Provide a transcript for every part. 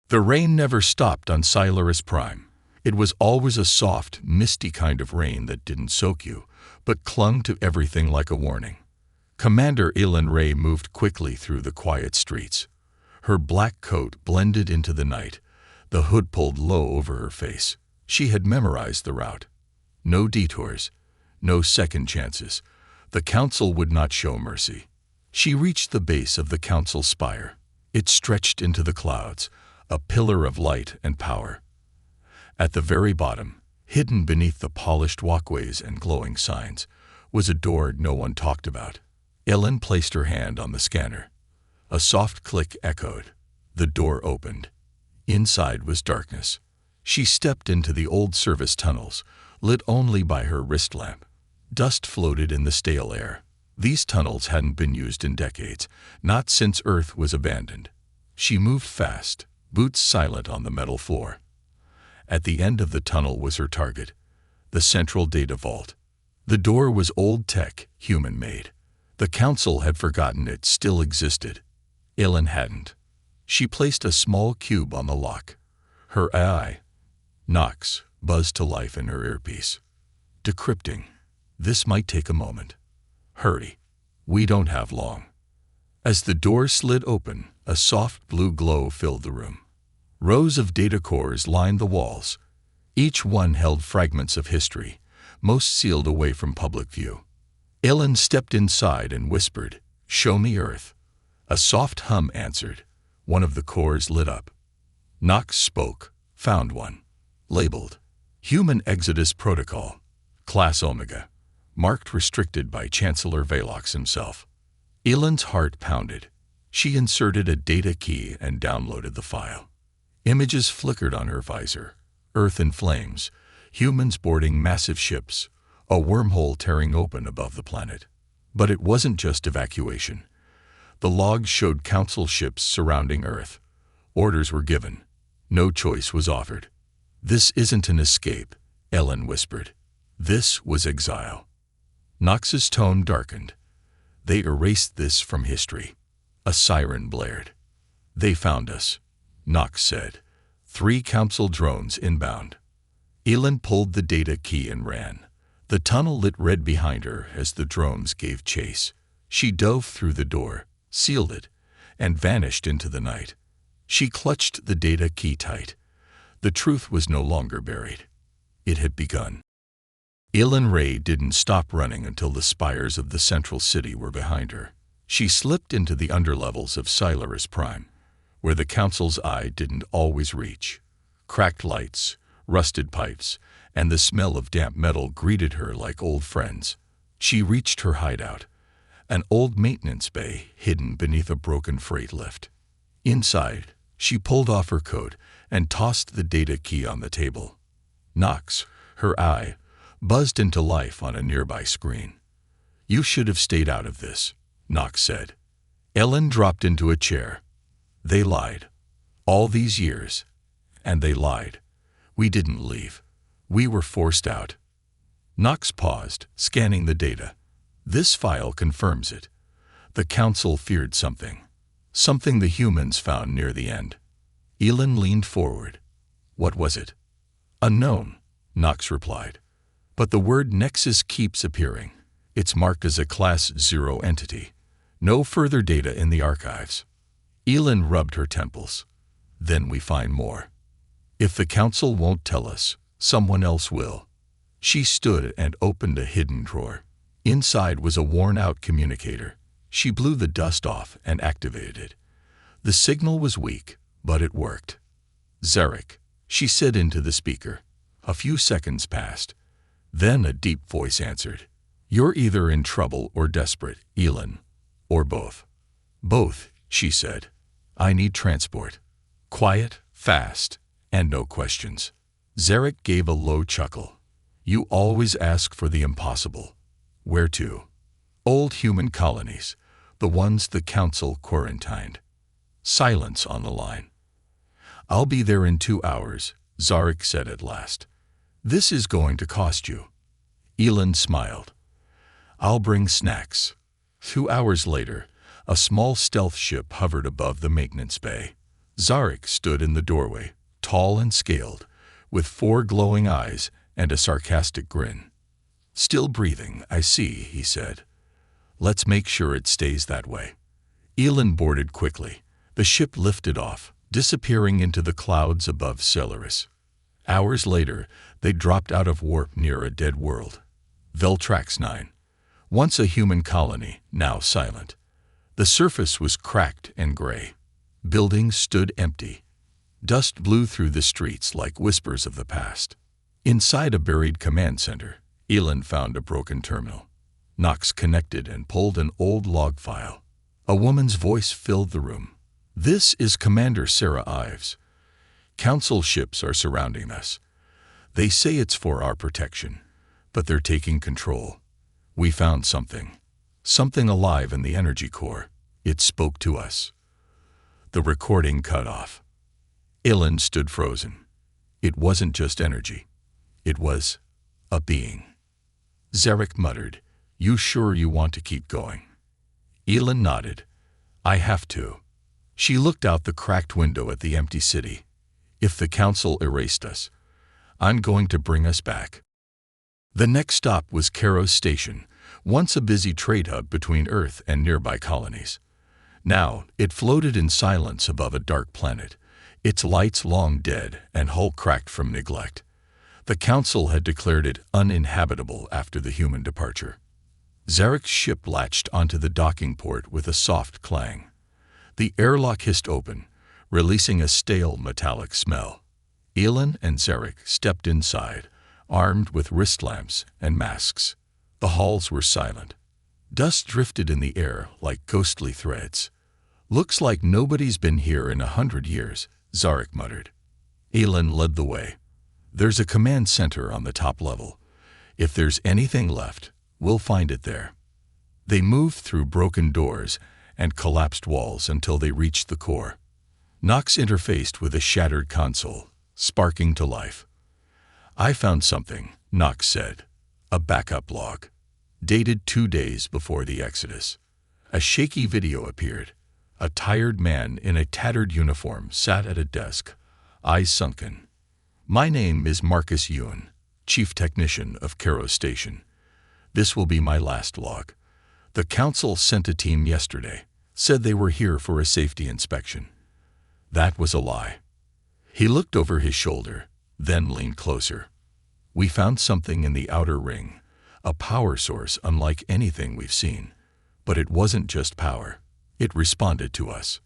The rain never stopped on Silaris Prime. It was always a soft, misty kind of rain that didn't soak you, but clung to everything like a warning. Commander Elan Ray moved quickly through the quiet streets. Her black coat blended into the night, the hood pulled low over her face. She had memorized the route. No detours, no second chances. The council would not show mercy. She reached the base of the council spire. It stretched into the clouds, a pillar of light and power. At the very bottom, hidden beneath the polished walkways and glowing signs, was a door no one talked about. Ellen placed her hand on the scanner. A soft click echoed. The door opened. Inside was darkness. She stepped into the old service tunnels, lit only by her wrist lamp. Dust floated in the stale air. These tunnels hadn't been used in decades, not since Earth was abandoned. She moved fast, boots silent on the metal floor. At the end of the tunnel was her target, the central data vault. The door was old tech, human-made. The council had forgotten it still existed. Ellen hadn't. She placed a small cube on the lock. Her AI, Nox, buzzed to life in her earpiece. Decrypting. This might take a moment. Hurry. We don't have long. As the door slid open, a soft blue glow filled the room. Rows of data cores lined the walls. Each one held fragments of history, most sealed away from public view. Ellen stepped inside and whispered, "Show me Earth." A soft hum answered. One of the cores lit up. Nox spoke, found one. Labeled, Human Exodus Protocol, Class Omega, marked restricted by Chancellor Velox himself. Ellen's heart pounded. She inserted a data key and downloaded the file. Images flickered on her visor. Earth in flames, humans boarding massive ships, a wormhole tearing open above the planet. But it wasn't just evacuation. The logs showed council ships surrounding Earth. Orders were given. No choice was offered. "This isn't an escape," Ellen whispered. "This was exile." Nox's tone darkened. "They erased this from history." A siren blared. "They found us," Nox said. 3 council drones inbound. Ellen pulled the data key and ran. The tunnel lit red behind her as the drones gave chase. She dove through the door, sealed it, and vanished into the night. She clutched the data key tight. The truth was no longer buried. It had begun. Ellen Ray didn't stop running until the spires of the central city were behind her. She slipped into the underlevels of Silaris Prime, where the council's eye didn't always reach. Cracked lights, rusted pipes, and the smell of damp metal greeted her like old friends. She reached her hideout, an old maintenance bay hidden beneath a broken freight lift. Inside, she pulled off her coat and tossed the data key on the table. Nox, her eye, buzzed into life on a nearby screen. "You should have stayed out of this," Nox said. Ellen dropped into a chair. "They lied. All these years. And they lied. We didn't leave. We were forced out." Nox paused, scanning the data. "This file confirms it. The council feared something. Something the humans found near the end." Ellen leaned forward. "What was it?" "Unknown," Nox replied. "But the word Nexus keeps appearing. It's marked as a Class 0 entity. No further data in the archives." Ellen rubbed her temples. "Then we find more. If the council won't tell us, someone else will." She stood and opened a hidden drawer. Inside was a worn-out communicator. She blew the dust off and activated it. The signal was weak, but it worked. "Zarek," she said into the speaker. A few seconds passed. Then a deep voice answered. "You're either in trouble or desperate, Ellen. Or both." "Both," she said. "I need transport. Quiet, fast, and no questions." Zarek gave a low chuckle. "You always ask for the impossible. Where to?" "Old human colonies, the ones the council quarantined." Silence on the line. "I'll be there in 2 hours," Zarek said at last. "This is going to cost you." Ellen smiled. "I'll bring snacks." 2 hours later, a small stealth ship hovered above the maintenance bay. Zarek stood in the doorway, tall and scaled, with 4 glowing eyes and a sarcastic grin. "Still breathing, I see," he said. "Let's make sure it stays that way." Elin boarded quickly. The ship lifted off, disappearing into the clouds above Celeris. Hours later, they dropped out of warp near a dead world. Veltrax 9. Once a human colony, now silent. The surface was cracked and gray. Buildings stood empty. Dust blew through the streets like whispers of the past. Inside a buried command center, Elin found a broken terminal. Nox connected and pulled an old log file. A woman's voice filled the room. "This is Commander Sarah Ives. Council ships are surrounding us. They say it's for our protection, but they're taking control. We found something. Something alive in the energy core. It spoke to us." The recording cut off. Elin stood frozen. It wasn't just energy. It was a being. Zarek muttered, "You sure you want to keep going?" Elin nodded. "I have to." She looked out the cracked window at the empty city. "If the council erased us, I'm going to bring us back." The next stop was Karos Station, once a busy trade hub between Earth and nearby colonies. Now, it floated in silence above a dark planet, its lights long dead and hull cracked from neglect. The council had declared it uninhabitable after the human departure. Zarek's ship latched onto the docking port with a soft clang. The airlock hissed open, releasing a stale metallic smell. Elin and Zarek stepped inside, armed with wrist lamps and masks. The halls were silent. Dust drifted in the air like ghostly threads. "Looks like nobody's been here in 100 years, Zarek muttered. Elin led the way. "There's a command center on the top level. If there's anything left, we'll find it there." They moved through broken doors and collapsed walls until they reached the core. Nox interfaced with a shattered console, sparking to life. "I found something," Nox said. "A backup log. Dated 2 days before the Exodus." A shaky video appeared. A tired man in a tattered uniform sat at a desk, eyes sunken. "My name is Marcus Ewan, Chief Technician of Karos Station. This will be my last log. The council sent a team yesterday, said they were here for a safety inspection." That was a lie. He looked over his shoulder, then leaned closer. "We found something in the outer ring, a power source unlike anything we've seen. But it wasn't just power. It responded to us.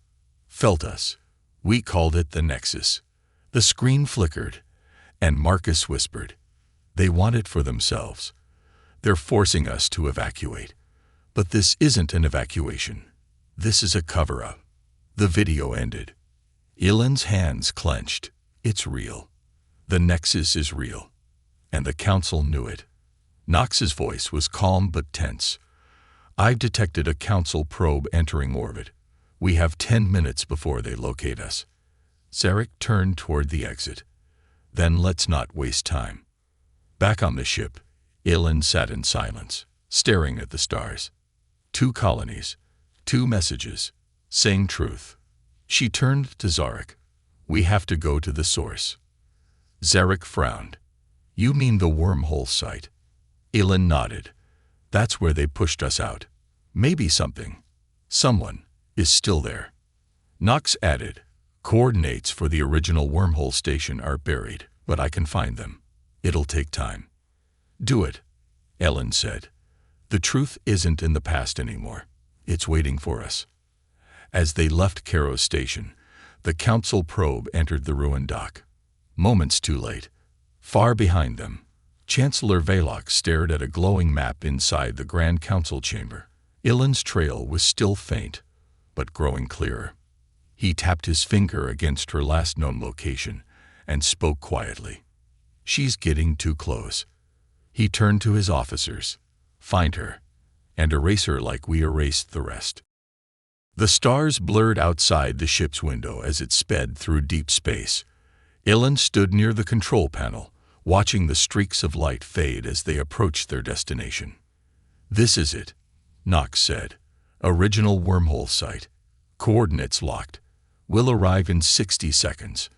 Felt us. We called it the Nexus." The screen flickered, and Marcus whispered, "They want it for themselves. They're forcing us to evacuate. But this isn't an evacuation. This is a cover-up." The video ended. Elin's hands clenched. It's real. The Nexus is real. And the council knew it. Nox's voice was calm but tense. "I've detected a council probe entering orbit. We have 10 minutes before they locate us." Zarek turned toward the exit. "Then let's not waste time." Back on the ship, Elin sat in silence, staring at the stars. 2 colonies, 2 messages, same truth. She turned to Zarek. "We have to go to the source." Zarek frowned. "You mean the wormhole site?" Elin nodded. "That's where they pushed us out. Maybe someone, is still there." Nox added, "Coordinates for the original wormhole station are buried, but I can find them. It'll take time." "Do it," Elin said. "The truth isn't in the past anymore. It's waiting for us." As they left Karos Station, the council probe entered the ruined dock. Moments too late. Far behind them, Chancellor Velox stared at a glowing map inside the Grand Council chamber. Ilin's trail was still faint, but growing clearer. He tapped his finger against her last known location and spoke quietly. "She's getting too close." He turned to his officers. "Find her, and erase her like we erased the rest." The stars blurred outside the ship's window as it sped through deep space. Elin stood near the control panel, watching the streaks of light fade as they approached their destination. "This is it," Nox said. "Original wormhole site. Coordinates locked. We'll arrive in 60 seconds.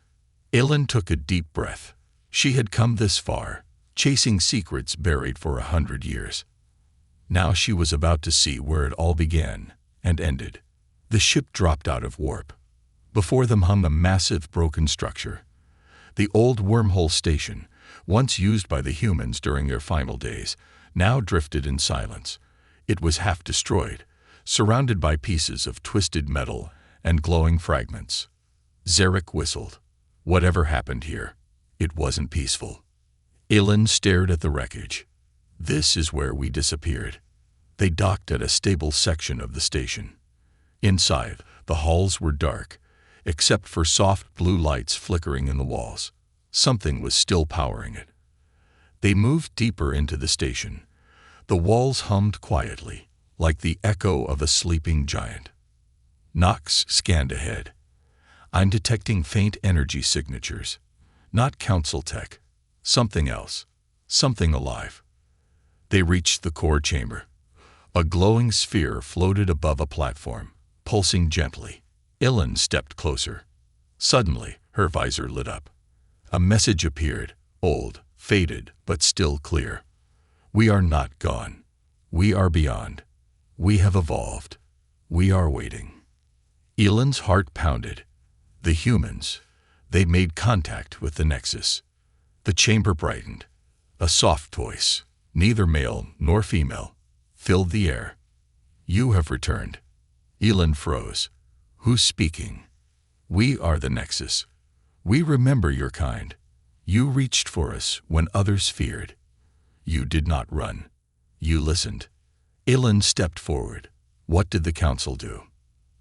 Aelin took a deep breath. She had come this far, chasing secrets buried for 100 years. Now she was about to see where it all began and ended. The ship dropped out of warp. Before them hung a massive broken structure. The old wormhole station, once used by the humans during their final days, now drifted in silence. It was half destroyed, surrounded by pieces of twisted metal and glowing fragments. Zarek whistled. Whatever happened here, it wasn't peaceful. Aelin stared at the wreckage. This is where we disappeared. They docked at a stable section of the station. Inside, the halls were dark, except for soft blue lights flickering in the walls. Something was still powering it. They moved deeper into the station. The walls hummed quietly, like the echo of a sleeping giant. Nox scanned ahead. I'm detecting faint energy signatures. Not council tech. Something else. Something alive. They reached the core chamber. A glowing sphere floated above a platform, pulsing gently. Aelin stepped closer. Suddenly, her visor lit up. A message appeared, old, faded, but still clear. We are not gone. We are beyond. We have evolved. We are waiting. Aelin's heart pounded. The humans, they made contact with the Nexus. The chamber brightened. A soft voice, neither male nor female, filled the air. You have returned. Aelin froze. Who's speaking? We are the Nexus. We remember your kind. You reached for us when others feared. You did not run. You listened. Aelin stepped forward. What did the council do?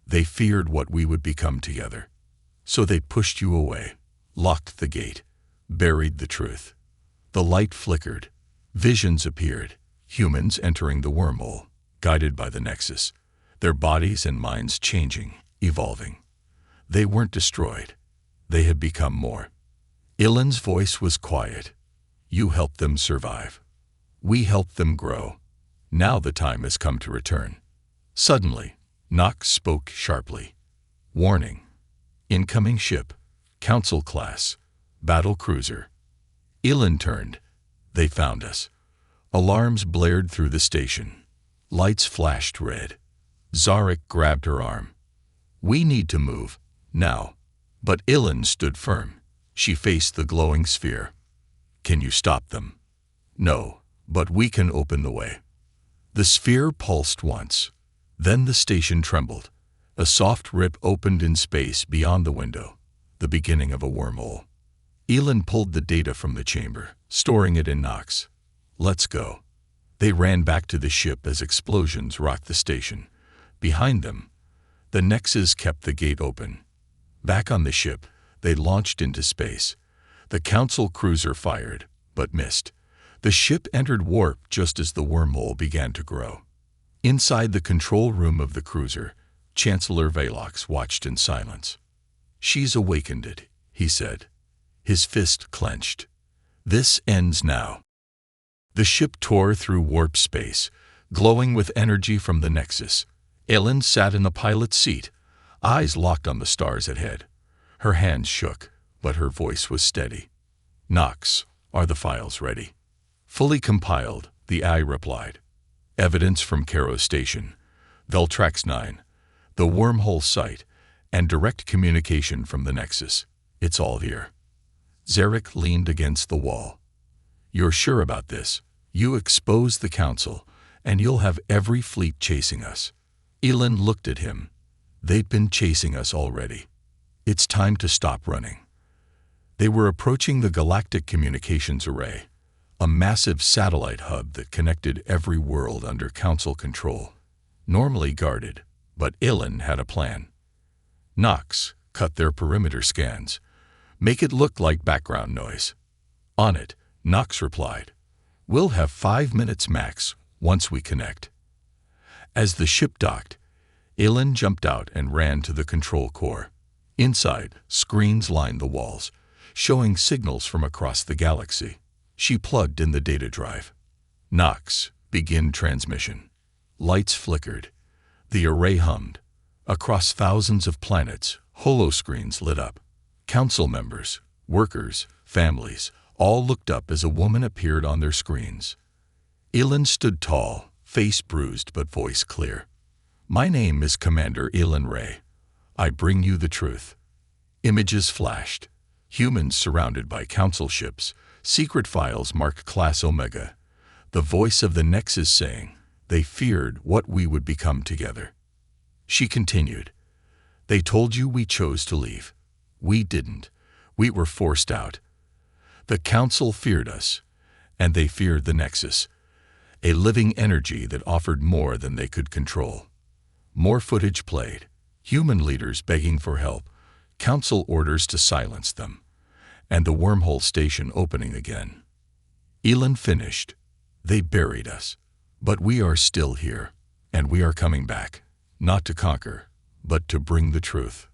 They feared what we would become together. So they pushed you away, locked the gate, buried the truth. The light flickered. Visions appeared. Humans entering the wormhole, guided by the Nexus. Their bodies and minds changing, evolving. They weren't destroyed. They had become more. Aelin's voice was quiet. You helped them survive. We helped them grow. Now the time has come to return. Suddenly, Nox spoke sharply. Warning. Incoming ship. Council class. Battle cruiser. Aelin turned. They found us. Alarms blared through the station. Lights flashed red. Zarek grabbed her arm. We need to move. Now. But Aelin stood firm. She faced the glowing sphere. Can you stop them? No, but we can open the way. The sphere pulsed once. Then the station trembled. A soft rip opened in space beyond the window, the beginning of a wormhole. Aelin pulled the data from the chamber, storing it in Nox. Let's go. They ran back to the ship as explosions rocked the station. Behind them, the Nexus kept the gate open. Back on the ship, they launched into space. The council cruiser fired, but missed. The ship entered warp just as the wormhole began to grow. Inside the control room of the cruiser, Chancellor Velox watched in silence. She's awakened it, he said. His fist clenched. This ends now. The ship tore through warp space, glowing with energy from the Nexus. Aelin sat in the pilot's seat, eyes locked on the stars ahead. Her hands shook, but her voice was steady. Nox, are the files ready? Fully compiled, the eye replied. Evidence from Cairo Station, Veltrax 9, the wormhole site, and direct communication from the Nexus. It's all here. Zarek leaned against the wall. You're sure about this? You expose the council, and you'll have every fleet chasing us. Aelin looked at him. They'd been chasing us already. It's time to stop running. They were approaching the Galactic Communications Array, a massive satellite hub that connected every world under council control. Normally guarded, but Aelin had a plan. Nox, cut their perimeter scans. Make it look like background noise. On it, Nox replied. We'll have 5 minutes max once we connect. As the ship docked, Aelin jumped out and ran to the control core. Inside, screens lined the walls, showing signals from across the galaxy. She plugged in the data drive. Nox, begin transmission. Lights flickered. The array hummed. Across thousands of planets, Holoscreens lit up. Council members, workers, families, all looked up as a woman appeared on their screens. Elin stood tall, face bruised but voice clear. "My name is Commander Elin Ray. I bring you the truth." Images flashed. Humans surrounded by council ships, secret files marked Class Omega. The voice of the Nexus saying, "They feared what we would become together." She continued, "They told you we chose to leave. We didn't. We were forced out. The Council feared us, and they feared the Nexus, a living energy that offered more than they could control." More footage played. Human leaders begging for help, Council orders to silence them, and the wormhole station opening again. Elin finished. "They buried us, but we are still here, and we are coming back, not to conquer, but to bring the truth."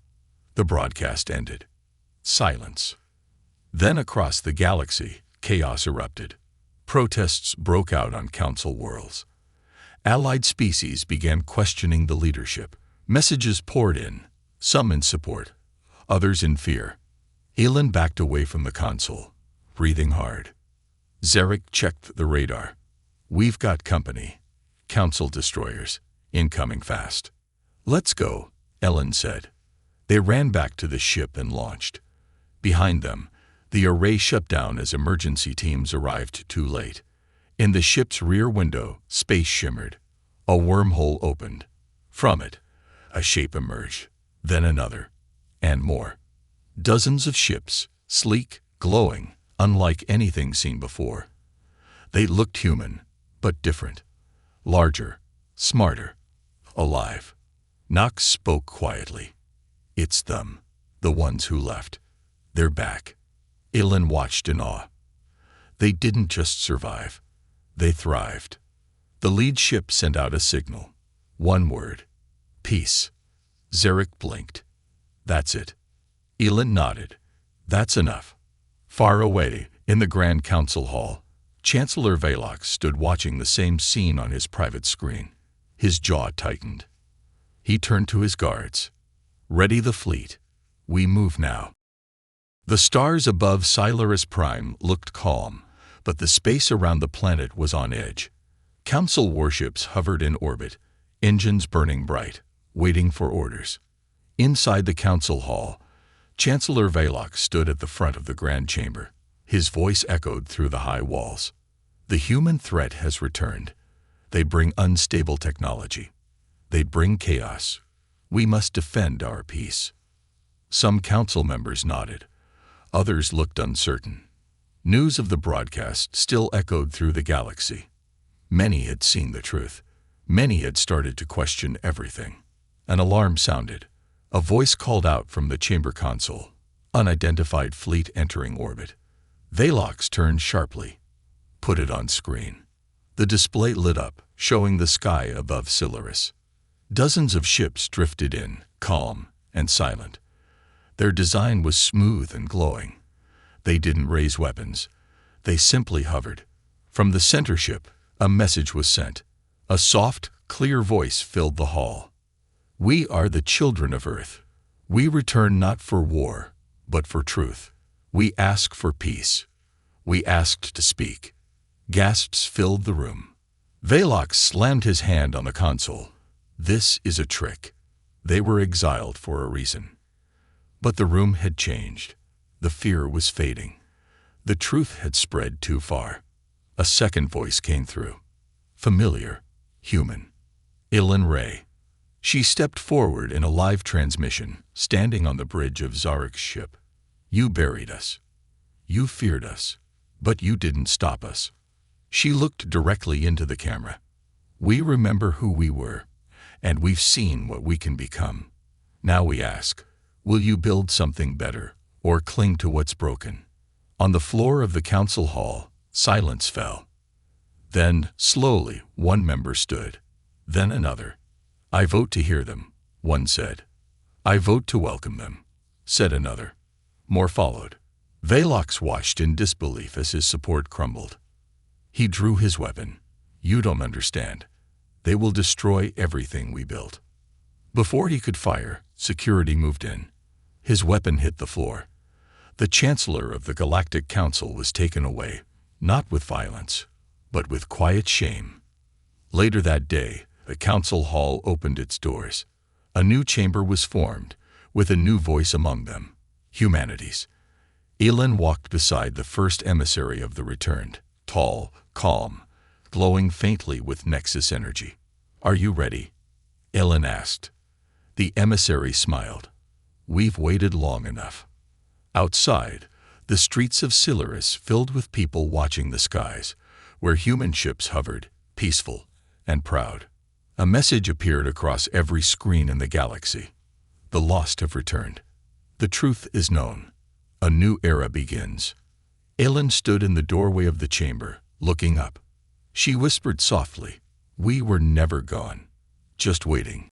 The broadcast ended. Silence. Then across the galaxy, chaos erupted. Protests broke out on Council worlds. Allied species began questioning the leadership. Messages poured in, some in support, others in fear. Elin backed away from the console, breathing hard. Zarek checked the radar. "We've got company. Council destroyers, incoming fast." "Let's go," Elin said. They ran back to the ship and launched. Behind them, the array shut down as emergency teams arrived too late. In the ship's rear window, space shimmered. A wormhole opened. From it, a shape emerged, then another, and more. Dozens of ships, sleek, glowing, unlike anything seen before. They looked human, but different. Larger, smarter, alive. Nox spoke quietly. "It's them, the ones who left. They're back." Elin watched in awe. They didn't just survive. They thrived. The lead ship sent out a signal. One word. "Peace." Zarek blinked. "That's it." Elin nodded. "That's enough." Far away, in the Grand Council Hall, Chancellor Velox stood watching the same scene on his private screen. His jaw tightened. He turned to his guards. "Ready the fleet. We move now." The stars above Sci-Fi Prime looked calm, but the space around the planet was on edge. Council warships hovered in orbit, engines burning bright, waiting for orders. Inside the Council Hall, Chancellor Velox stood at the front of the Grand Chamber. His voice echoed through the high walls. "The human threat has returned. They bring unstable technology. They bring chaos. We must defend our peace." Some council members nodded. Others looked uncertain. News of the broadcast still echoed through the galaxy. Many had seen the truth. Many had started to question everything. An alarm sounded. A voice called out from the chamber console. "Unidentified fleet entering orbit." Velox turned sharply. "Put it on screen." The display lit up, showing the sky above Solaris. Dozens of ships drifted in, calm and silent. Their design was smooth and glowing. They didn't raise weapons. They simply hovered. From the center ship, a message was sent. A soft, clear voice filled the hall. "We are the children of Earth. We return not for war, but for truth. We ask for peace. We asked to speak." Gasps filled the room. Velox slammed his hand on the console. "This is a trick. They were exiled for a reason." But the room had changed. The fear was fading. The truth had spread too far. A second voice came through. Familiar, human. Elin Ray. She stepped forward in a live transmission, standing on the bridge of Zarek's ship. "You buried us. You feared us, but you didn't stop us." She looked directly into the camera. "We remember who we were, and we've seen what we can become. Now we ask, will you build something better, or cling to what's broken?" On the floor of the council hall, silence fell. Then, slowly, one member stood, then another. "I vote to hear them," one said. "I vote to welcome them," said another. More followed. Velox watched in disbelief as his support crumbled. He drew his weapon. "You don't understand. They will destroy everything we built." Before he could fire, security moved in. His weapon hit the floor. The Chancellor of the Galactic Council was taken away, not with violence, but with quiet shame. Later that day, the council hall opened its doors. A new chamber was formed, with a new voice among them: humanity's. Elin walked beside the first emissary of the returned, tall, calm, glowing faintly with Nexus energy. "Are you ready?" Elin asked. The emissary smiled. "We've waited long enough." Outside, the streets of Silaris filled with people watching the skies, where human ships hovered, peaceful and proud. A message appeared across every screen in the galaxy. The lost have returned. The truth is known. A new era begins. Elin stood in the doorway of the chamber, looking up. She whispered softly, "We were never gone, just waiting."